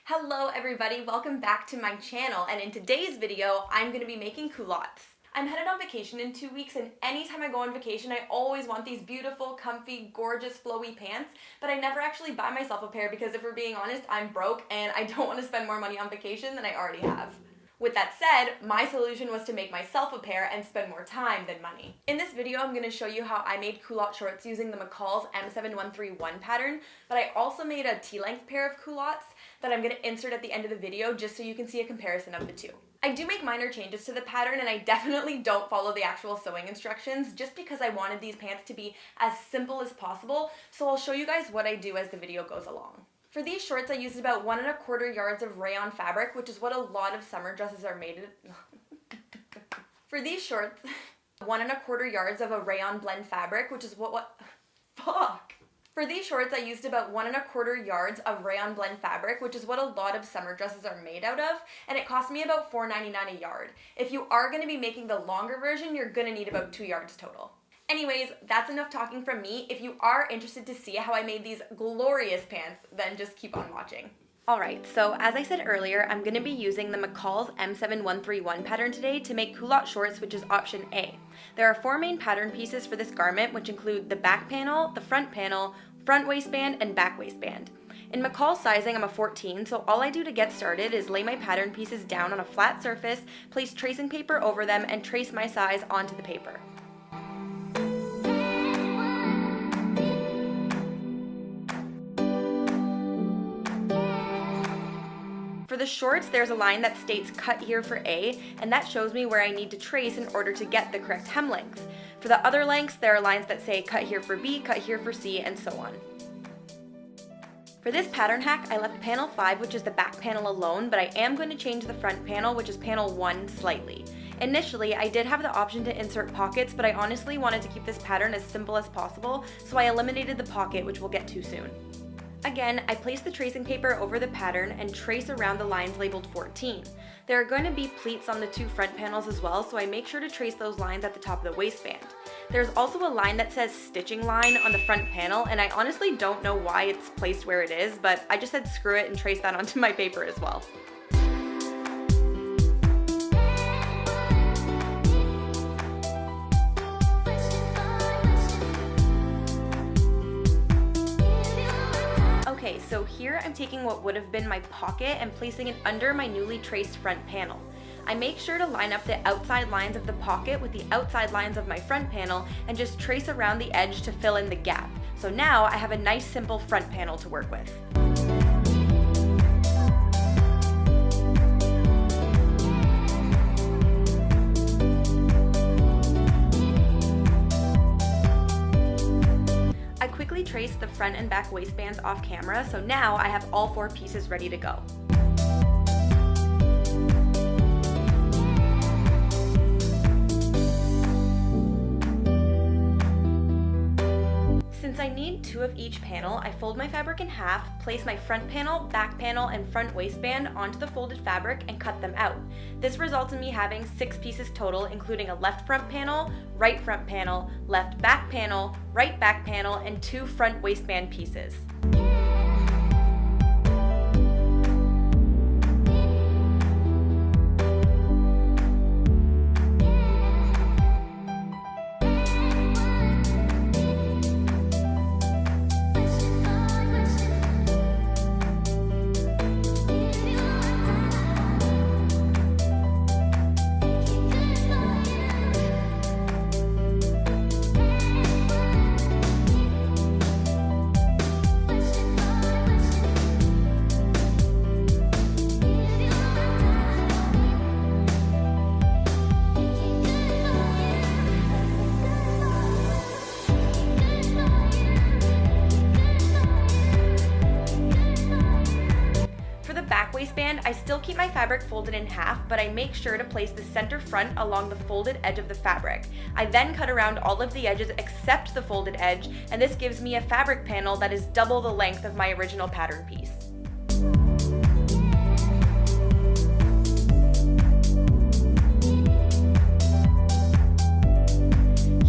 Hello everybody, welcome back to my channel, and in today's video, I'm going to be making culottes. I'm headed on vacation in 2 weeks, and anytime I go on vacation, I always want these beautiful, comfy, gorgeous, flowy pants, but I never actually buy myself a pair because if we're being honest, I'm broke and I don't want to spend more money on vacation than I already have. With that said, my solution was to make myself a pair and spend more time than money. In this video, I'm going to show you how I made culotte shorts using the McCall's M7131 pattern, but I also made a T-length pair of culottes that I'm going to insert at the end of the video just so you can see a comparison of the two. I do make minor changes to the pattern, and I definitely don't follow the actual sewing instructions just because I wanted these pants to be as simple as possible, so I'll show you guys what I do as the video goes along. For these shorts, I used about 1 1/4 yards of rayon fabric, which is what a lot of summer dresses are made of. For these shorts, 1 1/4 yards of a rayon blend fabric, which is For these shorts, I used about 1 1/4 yards of rayon blend fabric, which is what a lot of summer dresses are made out of, and it cost me about $4.99 a yard. If you are going to be making the longer version, you're going to need about 2 yards total. Anyways, that's enough talking from me. If you are interested to see how I made these glorious pants, then just keep on watching. Alright, so as I said earlier, I'm going to be using the McCall's M7131 pattern today to make culotte shorts, which is option A. There are 4 main pattern pieces for this garment, which include the back panel, the front waistband, and back waistband. In McCall's sizing, I'm a 14, so all I do to get started is lay my pattern pieces down on a flat surface, place tracing paper over them, and trace my size onto the paper. For the shorts, there's a line that states cut here for A, and that shows me where I need to trace in order to get the correct hem length. For the other lengths, there are lines that say cut here for B, cut here for C, and so on. For this pattern hack, I left panel 5, which is the back panel alone, but I am going to change the front panel, which is panel 1, slightly. Initially, I did have the option to insert pockets, but I honestly wanted to keep this pattern as simple as possible, so I eliminated the pocket, which we'll get to soon. Again, I place the tracing paper over the pattern and trace around the lines labeled 14. There are going to be pleats on the 2 front panels as well, so I make sure to trace those lines at the top of the waistband. There's also a line that says stitching line on the front panel, and I honestly don't know why it's placed where it is, but I just said screw it and trace that onto my paper as well. Okay, so here I'm taking what would have been my pocket and placing it under my newly traced front panel. I make sure to line up the outside lines of the pocket with the outside lines of my front panel and just trace around the edge to fill in the gap. So now I have a nice simple front panel to work with. I quickly traced the front and back waistbands off camera, so now I have all 4 pieces ready to go. Since I need 2 of each panel, I fold my fabric in half, place my front panel, back panel, and front waistband onto the folded fabric and cut them out. This results in me having 6 pieces total, including a left front panel, right front panel, left back panel, right back panel, and 2 front waistband pieces. Waistband, I still keep my fabric folded in half, but I make sure to place the center front along the folded edge of the fabric. I then cut around all of the edges except the folded edge, and this gives me a fabric panel that is double the length of my original pattern piece.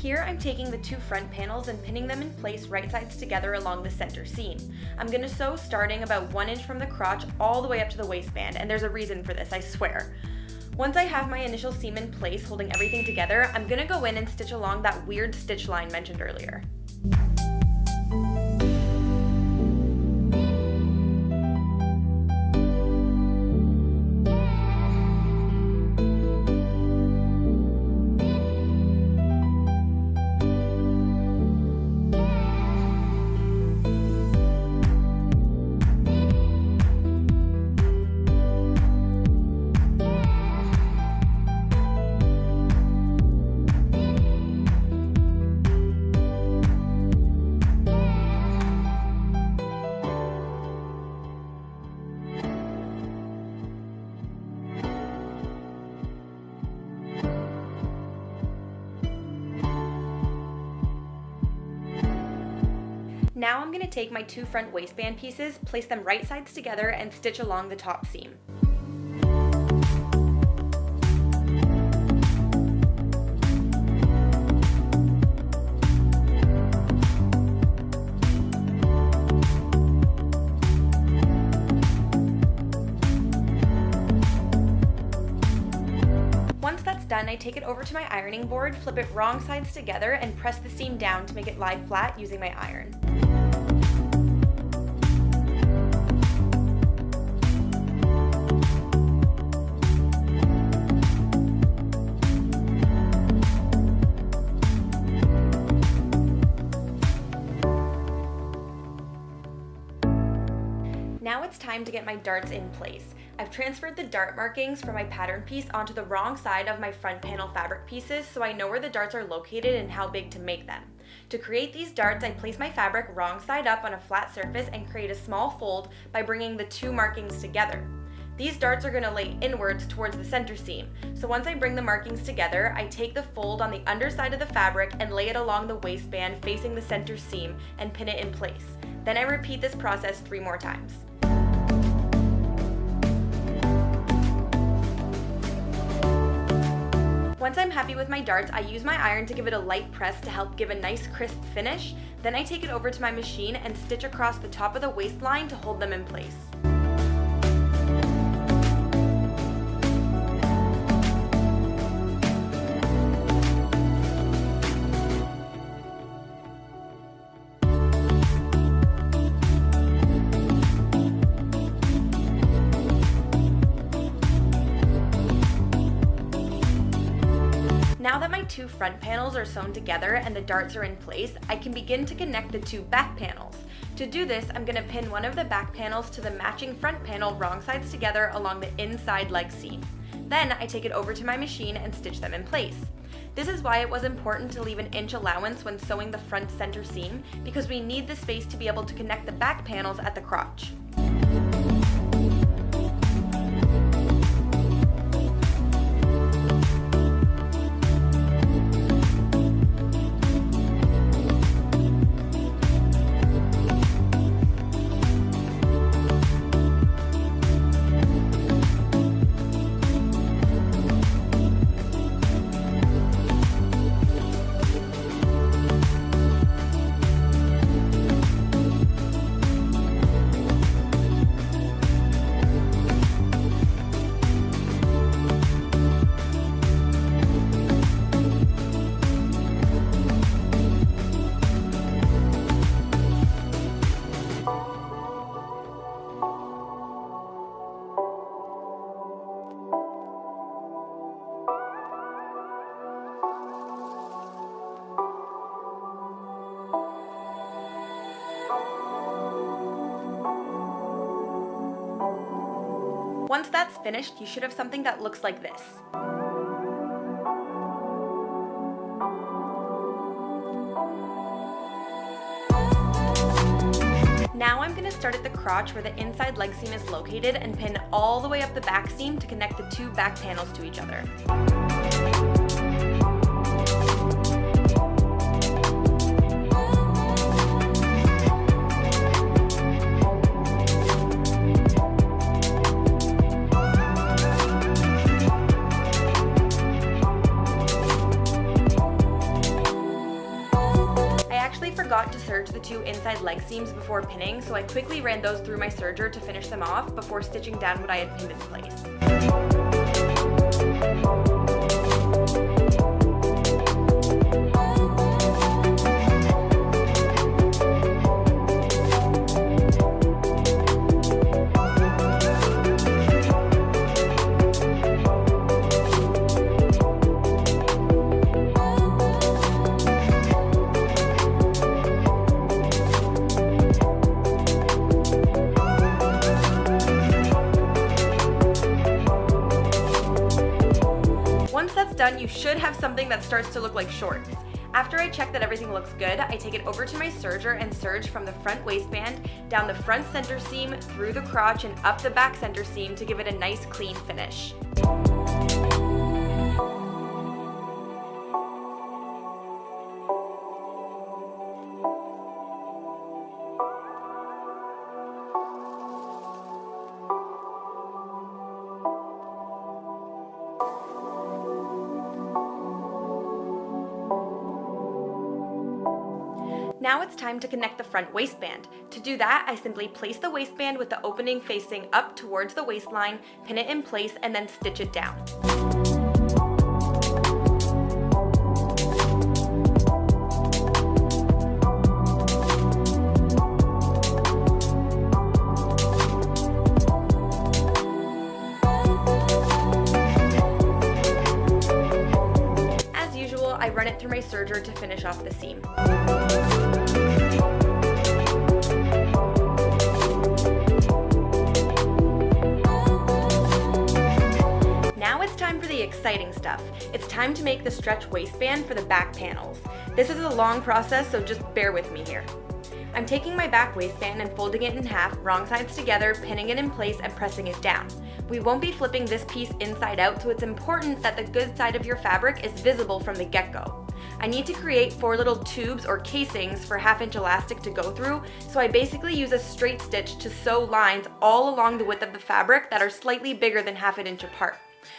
Here I'm taking the two front panels and pinning them in place right sides together along the center seam. I'm going to sew starting about 1 inch from the crotch all the way up to the waistband, and there's a reason for this, I swear. Once I have my initial seam in place holding everything together, I'm going to go in and stitch along that weird stitch line mentioned earlier. Now I'm going to take my two front waistband pieces, place them right sides together, and stitch along the top seam. Once that's done, I take it over to my ironing board, flip it wrong sides together, and press the seam down to make it lie flat using my iron. Now it's time to get my darts in place. I've transferred the dart markings from my pattern piece onto the wrong side of my front panel fabric pieces so I know where the darts are located and how big to make them. To create these darts, I place my fabric wrong side up on a flat surface and create a small fold by bringing the two markings together. These darts are going to lay inwards towards the center seam, so once I bring the markings together, I take the fold on the underside of the fabric and lay it along the waistband facing the center seam and pin it in place. Then I repeat this process 3 more times. Once I'm happy with my darts, I use my iron to give it a light press to help give a nice crisp finish. Then I take it over to my machine and stitch across the top of the waistline to hold them in place. Now that my two front panels are sewn together and the darts are in place, I can begin to connect the two back panels. To do this, I'm going to pin one of the back panels to the matching front panel wrong sides together along the inside leg seam. Then I take it over to my machine and stitch them in place. This is why it was important to leave an inch allowance when sewing the front center seam, because we need the space to be able to connect the back panels at the crotch. Once that's finished, you should have something that looks like this. Now I'm going to start at the crotch where the inside leg seam is located and pin all the way up the back seam to connect the two back panels to each other. two inside leg seams before pinning, so I quickly ran those through my serger to finish them off before stitching down what I had pinned in place. Once that's done, you should have something that starts to look like shorts. After I check that everything looks good, I take it over to my serger and serge from the front waistband, down the front center seam, through the crotch, and up the back center seam to give it a nice clean finish. Now it's time to connect the front waistband. To do that, I simply place the waistband with the opening facing up towards the waistline, pin it in place, and then stitch it down. As usual, I run it through my serger to finish off the seam. Exciting stuff. It's time to make the stretch waistband for the back panels. This is a long process, so just bear with me here. I'm taking my back waistband and folding it in half, wrong sides together, pinning it in place and pressing it down. We won't be flipping this piece inside out, so it's important that the good side of your fabric is visible from the get-go. I need to create 4 little tubes or casings for 1/2-inch elastic to go through, so I basically use a straight stitch to sew lines all along the width of the fabric that are slightly bigger than 1/2 inch apart.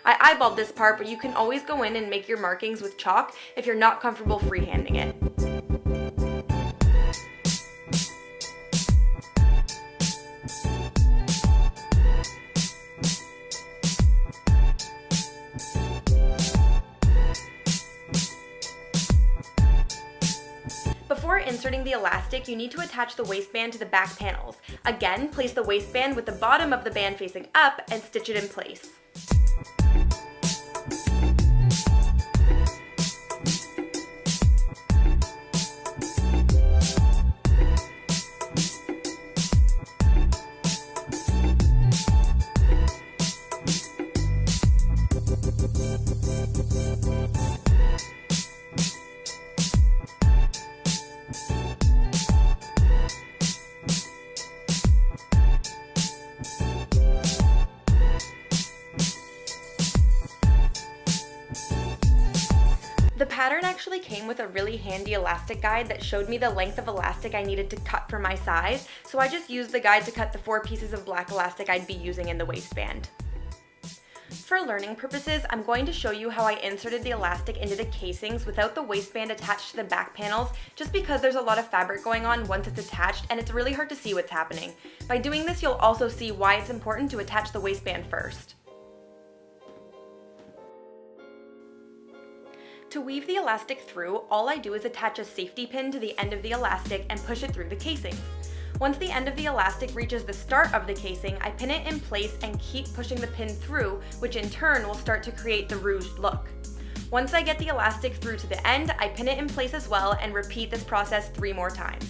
I eyeballed this part, but you can always go in and make your markings with chalk if you're not comfortable freehanding it. Before inserting the elastic, you need to attach the waistband to the back panels. Again, place the waistband with the bottom of the band facing up and stitch it in place. The pattern actually came with a really handy elastic guide that showed me the length of elastic I needed to cut for my size, so I just used the guide to cut the 4 pieces of black elastic I'd be using in the waistband. For learning purposes, I'm going to show you how I inserted the elastic into the casings without the waistband attached to the back panels, just because there's a lot of fabric going on once it's attached and it's really hard to see what's happening. By doing this, you'll also see why it's important to attach the waistband first. To weave the elastic through, all I do is attach a safety pin to the end of the elastic and push it through the casing. Once the end of the elastic reaches the start of the casing, I pin it in place and keep pushing the pin through, which in turn will start to create the ruched look. Once I get the elastic through to the end, I pin it in place as well and repeat this process 3 more times.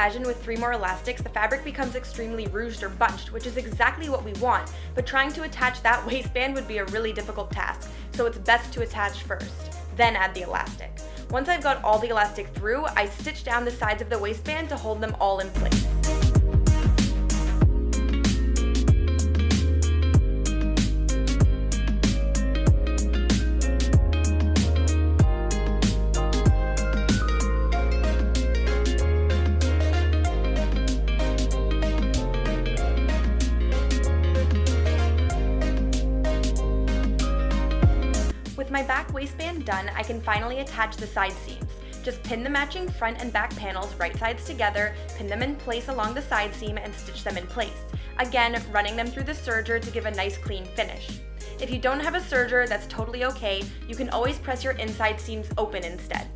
imagine, with 3 more elastics, the fabric becomes extremely ruched or bunched, which is exactly what we want, but trying to attach that waistband would be a really difficult task, so it's best to attach first, then add the elastic. Once I've got all the elastic through, I stitch down the sides of the waistband to hold them all in place. With my back waistband done, I can finally attach the side seams. Just pin the matching front and back panels right sides together, pin them in place along the side seam, and stitch them in place. Again, running them through the serger to give a nice clean finish. If you don't have a serger, that's totally okay. You can always press your inside seams open instead.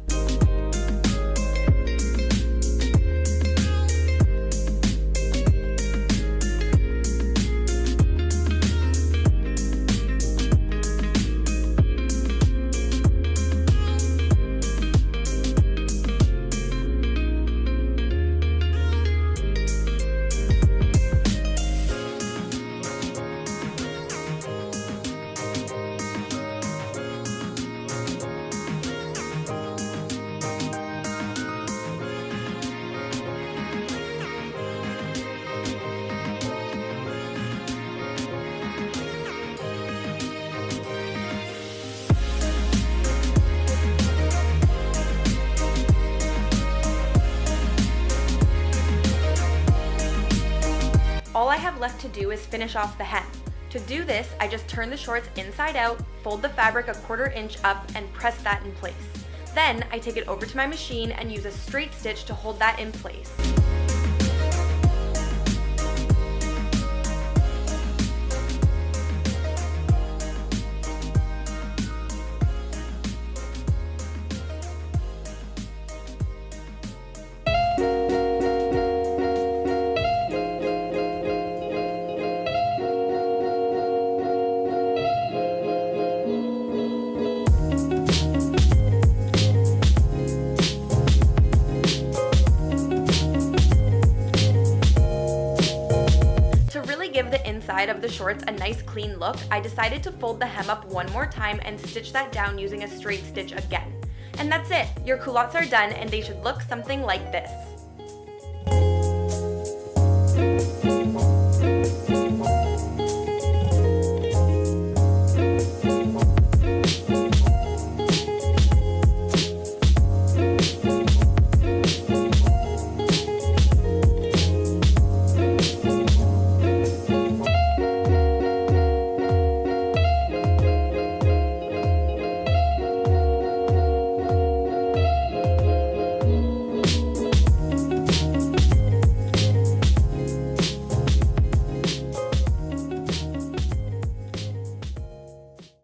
All I have left to do is finish off the hem. To do this, I just turn the shorts inside out, fold the fabric 1/4 inch up, and press that in place. Then I take it over to my machine and use a straight stitch to hold that in place. Give the inside of the shorts a nice clean look, I decided to fold the hem up one more time and stitch that down using a straight stitch again. And that's it! Your culottes are done and they should look something like this.